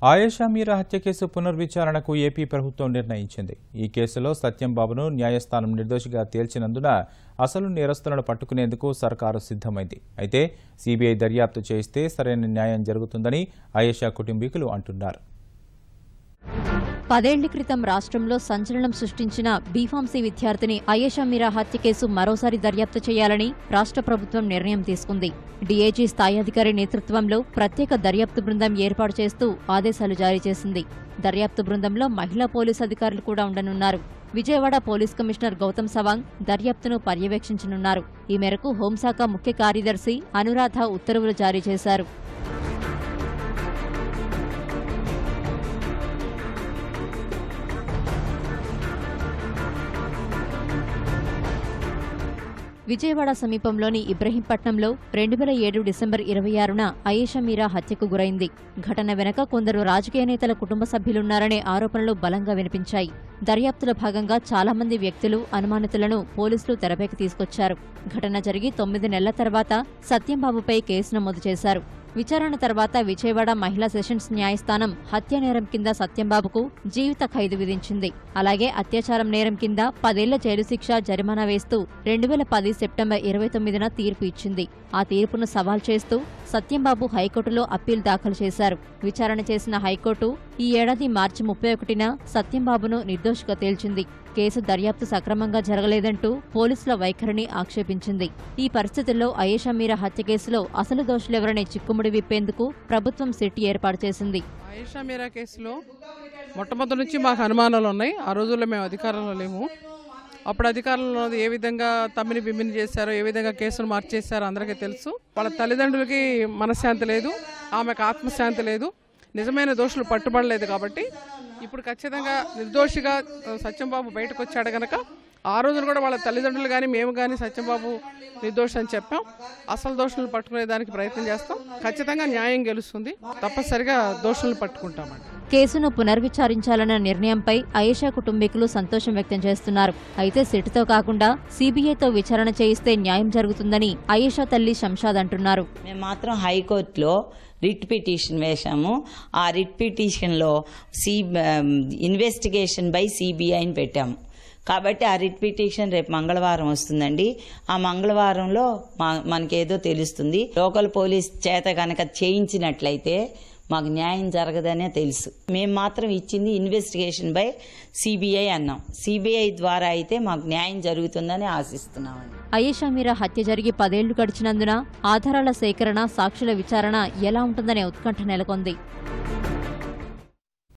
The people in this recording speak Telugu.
ఆయేషా మీరా హత్య కేసు పునర్విచారణకు ఏపీ ప్రభుత్వం నిర్ణయించింది. ఈ కేసులో సత్యంబాబును న్యాయస్థానం నిర్దోషిగా తేల్చినందున అసలు నేరస్తులను పట్టుకునేందుకు సర్కారు సిద్ధమైంది. అయితే సీబీఐ దర్యాప్తు చేయిస్తే సరైన న్యాయం జరుగుతుందని ఆయేషా కుటుంబీకులు అంటున్నారు. 10 ఏళ్ల క్రితం రాష్ట్రంలో సంచలనం సృష్టించిన బీఫార్మసీ విద్యార్థిని ఆయేషా మీరా హత్య కేసు మరోసారి దర్యాప్తు చేయాలని రాష్ట్ర ప్రభుత్వం నిర్ణయం తీసుకుంది. డీఐజీ స్థాయి అధికారి నేతృత్వంలో ప్రత్యేక దర్యాప్తు బృందం ఏర్పాటు చేస్తూ ఆదేశాలు జారీ చేసింది. దర్యాప్తు బృందంలో మహిళా పోలీసు అధికారులు కూడా ఉండనున్నారు. విజయవాడ పోలీస్ కమిషనర్ గౌతమ్ సవాంగ్ దర్యాప్తును పర్యవేక్షించనున్నారు. ఈ మేరకు హోంశాఖ ముఖ్య కార్యదర్శి అనురాధ ఉత్తర్వులు జారీ చేశారు. విజయవాడ సమీపంలోని ఇబ్రహీంపట్నంలో 2007 డిసెంబర్ 26న ఆయేషా మీరా హత్యకు గురైంది. ఘటన వెనక కొందరు రాజకీయ నేతల కుటుంబ సభ్యులున్నారనే ఆరోపణలు బలంగా వినిపించాయి. దర్యాప్తులో భాగంగా చాలా మంది వ్యక్తులు, అనుమానితులను పోలీసులు తెరపైకి తీసుకొచ్చారు. ఘటన జరిగి 9 నెలల తర్వాత సత్యంబాబుపై కేసు నమోదు చేశారు. విచారణ తర్వాత విజయవాడ మహిళా సెషన్స్ న్యాయస్థానం హత్య నేరం కింద సత్యంబాబుకు జీవిత ఖైదు విధించింది. అలాగే అత్యాచారం నేరం కింద 10 ఏళ్ల జైలు శిక్ష, జరిమానా వేస్తూ 2010 సెప్టెంబర్ 29న తీర్పు ఇచ్చింది. ఆ తీర్పును సవాల్ చేస్తూ సత్యంబాబు హైకోర్టులో అప్పీల్ దాఖలు చేశారు. విచారణ చేసిన హైకోర్టు ఈ ఏడాది మార్చి 31న సత్యంబాబును నిర్దోషిగా తేల్చింది. కేసు దర్యాప్తు సక్రమంగా జరగలేదంటూ పోలీసుల వైఖరిని ఆక్షేపించింది. ఈ పరిస్థితుల్లో ఆయేషా మీరా హత్య కేసులో అసలు దోషులెవరనే చిక్కుముడి విప్పేందుకు ప్రభుత్వం సిట్ ఏర్పాటు చేసింది. ఆయేషా మీరా కేసులో మొట్టమొదటి నుంచి మాకు అనుమానాలు ఉన్నాయి. ఆ రోజుల్లో మేము అధికారంలో లేము. అప్పుడు అధికారంలో ఏ విధంగా తమ్మిని బిమ్మిని చేశారో, ఏ విధంగా కేసును మార్చేశారో అందరికీ తెలుసు. వాళ్ళ తల్లిదండ్రులకి మనశ్శాంతి లేదు, ఆమెకు ఆత్మశాంతి లేదు. నిజమైన దోషులు పట్టుబడలేదు కాబట్టి ఇప్పుడు ఖచ్చితంగా నిర్దోషిగా సత్యంబాబు బయటకు వచ్చాడు గనక ఆ రోజున కూడా వాళ్ళ తల్లిదండ్రులు కానీ మేము కానీ సత్యంబాబు నిర్దోషి అని చెప్పాం. అసలు దోషులను పట్టుకునే దానికి ప్రయత్నం చేస్తాం. ఖచ్చితంగా న్యాయం గెలుస్తుంది. తప్పనిసరిగా దోషులను పట్టుకుంటామండి. కేసును పునర్విచారించాలన్న నిర్ణయంపై ఆయేషా కుటుంబీకులు సంతోషం వ్యక్తం చేస్తున్నారు. అయితే సిట్తో కాకుండా సీబీఐతో విచారణ చేయిస్తే న్యాయం జరుగుతుందని ఆయేషా తల్లి శంషాద్ అంటున్నారు. మేము మాత్రం హైకోర్టులో రిట్ పిటిషన్ వేశాము. ఆ రిట్ పిటిషన్లో ఇన్వెస్టిగేషన్ బై సిబిఐని పెట్టాము. కాబట్టి ఆ రిట్ పిటిషన్ రేపు మంగళవారం వస్తుందండి. ఆ మంగళవారంలో మనకేదో తెలుస్తుంది. లోకల్ పోలీస్ చేత కనుక చేయించినట్లయితే మాకు న్యాయం జరగదనే తెలుసు. మేము మాత్రం ఇచ్చింది ఇన్వెస్టిగేషన్ బై సిబిఐ అన్నాం. సిబిఐ ద్వారా అయితే మాకు న్యాయం జరుగుతుందని ఆశిస్తున్నామండి. ఆయేషా మీరా హత్య జరిగి 10 ఏళ్లు గడిచినందున ఆధారాల సేకరణ, సాక్షుల విచారణ ఎలా ఉంటుందనే ఉత్కంఠ నెలకొంది.